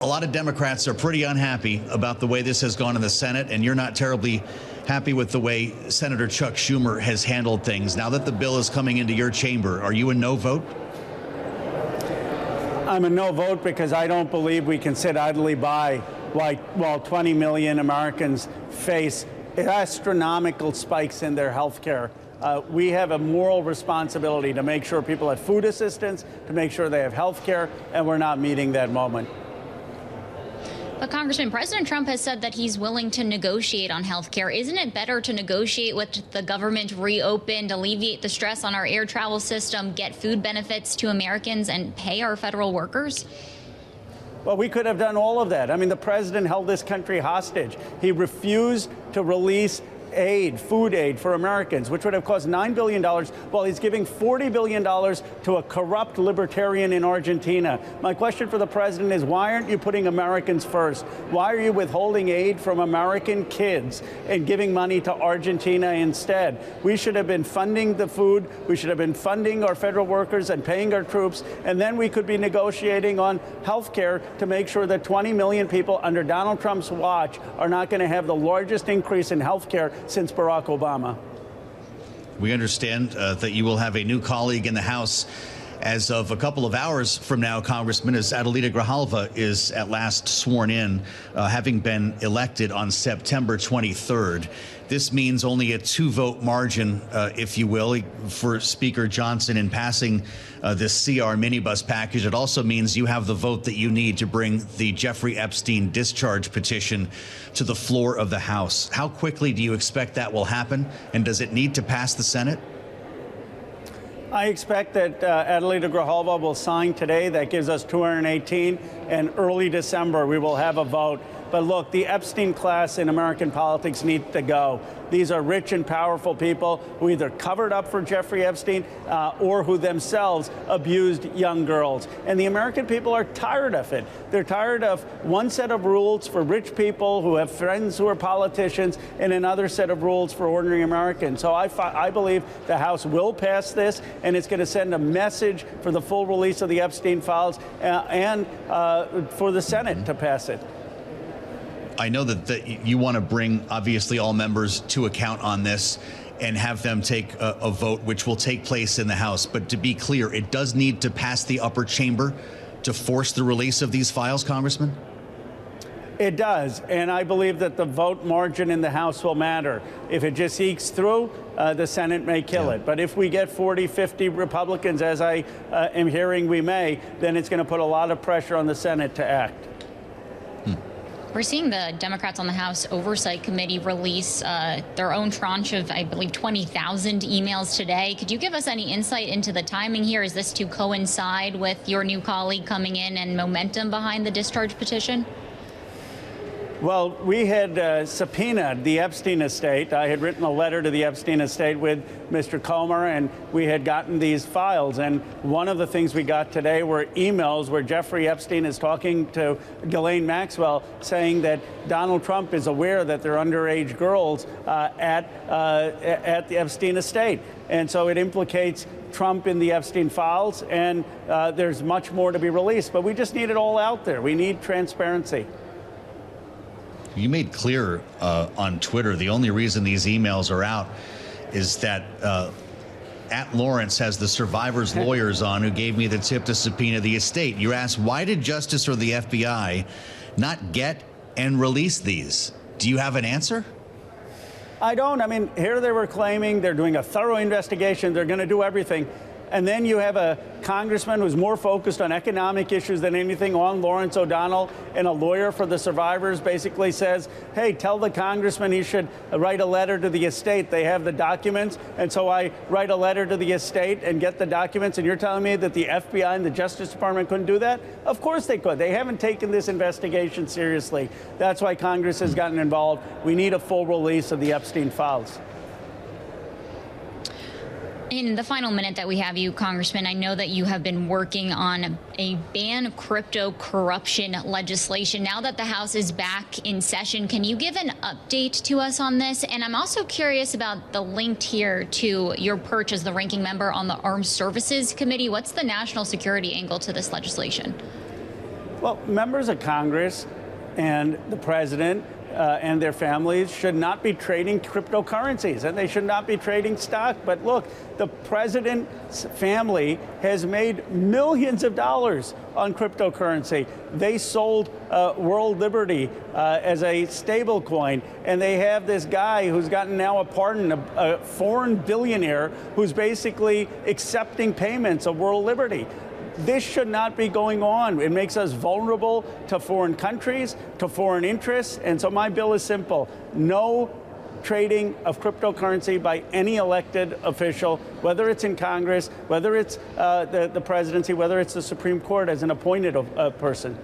A lot of Democrats are pretty unhappy about the way this has gone in the Senate, and you're not terribly happy with the way Senator Chuck Schumer has handled things. Now that the bill is coming into your chamber, are you a no vote? I'm a no vote because I don't believe we can sit idly by while 20 million Americans face astronomical spikes in their health care. We have a moral responsibility to make sure people have food assistance, to make sure they have health care, and we're not meeting that moment. But Congressman, President Trump has said that he's willing to negotiate on health care. Isn't it better to negotiate with the government reopened, alleviate the stress on our air travel system, get food benefits to Americans, and pay our federal workers? Well, we could have done all of that. I mean, the president held this country hostage. He refused to release aid, food aid for Americans, which would have cost $9 billion, while he's giving $40 billion to a corrupt libertarian in Argentina. My question for the president is, why aren't you putting Americans first? Why are you withholding aid from American kids and giving money to Argentina instead? We should have been funding the food. We should have been funding our federal workers and paying our troops. And then we could be negotiating on health care to make sure that 20 million people under Donald Trump's watch are not going to have the largest increase in health care since Barack Obama. We understand that you will have a new colleague in the House as of a couple of hours from now, Congressman, as Adelita Grijalva is at last sworn in, having been elected on September 23rd. This means only a 2-vote margin, if you will, for Speaker Johnson in passing this CR minibus package. It also means you have the vote that you need to bring the Jeffrey Epstein discharge petition to the floor of the House. How quickly do you expect that will happen? And does it need to pass the Senate? I expect that Adelita Grijalva will sign today. That gives us 218, and early December we will have a vote. But look, the Epstein class in American politics needs to go. These are rich and powerful people who either covered up for Jeffrey Epstein or who themselves abused young girls. And the American people are tired of it. They're tired of one set of rules for rich people who have friends who are politicians and another set of rules for ordinary Americans. So I believe the House will pass this, and it's going to send a message for the full release of the Epstein files and for the Senate to pass it. I know that you want to bring, obviously, all members to account on this and have them take a vote, which will take place in the House. But to be clear, it does need to pass the upper chamber to force the release of these files, Congressman? It does, and I believe that the vote margin in the House will matter. If it just ekes through, the Senate may kill it. But if we get 40, 50 Republicans, as I am hearing we may, then it's going to put a lot of pressure on the Senate to act. We're seeing the Democrats on the House Oversight Committee release their own tranche of, I believe, 20,000 emails today. Could you give us any insight into the timing here? Is this to coincide with your new colleague coming in and momentum behind the discharge petition? Well, we had subpoenaed the Epstein estate. I had written a letter to the Epstein estate with Mr. Comer, and we had gotten these files. And one of the things we got today were emails where Jeffrey Epstein is talking to Ghislaine Maxwell, saying that Donald Trump is aware that they're underage girls at the Epstein estate. And so it implicates Trump in the Epstein files, and there's much more to be released. But we just need it all out there. We need transparency. You made clear on Twitter the only reason these emails are out is that at Lawrence has the survivors' lawyers on who gave me the tip to subpoena the estate. You asked, why did Justice or the FBI not get and release these? Do you have an answer? I don't. I mean, here they were claiming they're doing a thorough investigation. They're going to do everything. And then you have a congressman who's more focused on economic issues than anything on Lawrence O'Donnell, and a lawyer for the survivors basically says, hey, tell the congressman he should write a letter to the estate. They have the documents. And so I write a letter to the estate and get the documents. And you're telling me that the FBI and the Justice Department couldn't do that? Of course they could. They haven't taken this investigation seriously. That's why Congress has gotten involved. We need a full release of the Epstein files. In the final minute that we have you, Congressman, I know that you have been working on a ban crypto corruption legislation. Now that the House is back in session, can you give an update to us on this? And I'm also curious about the link here to your perch as the ranking member on the Armed Services Committee. What's the national security angle to this legislation? Well, members of Congress and the president and their families should not be trading cryptocurrencies, and they should not be trading stock. But look, the president's family has made millions of dollars on cryptocurrency. They sold World Liberty as a stable coin, and they have this guy who's gotten now a pardon, a foreign billionaire who's basically accepting payments of World Liberty. This should not be going on. It makes us vulnerable to foreign countries, to foreign interests. And so my bill is simple. No trading of cryptocurrency by any elected official, whether it's in Congress, whether it's the presidency, whether it's the Supreme Court as an appointed person.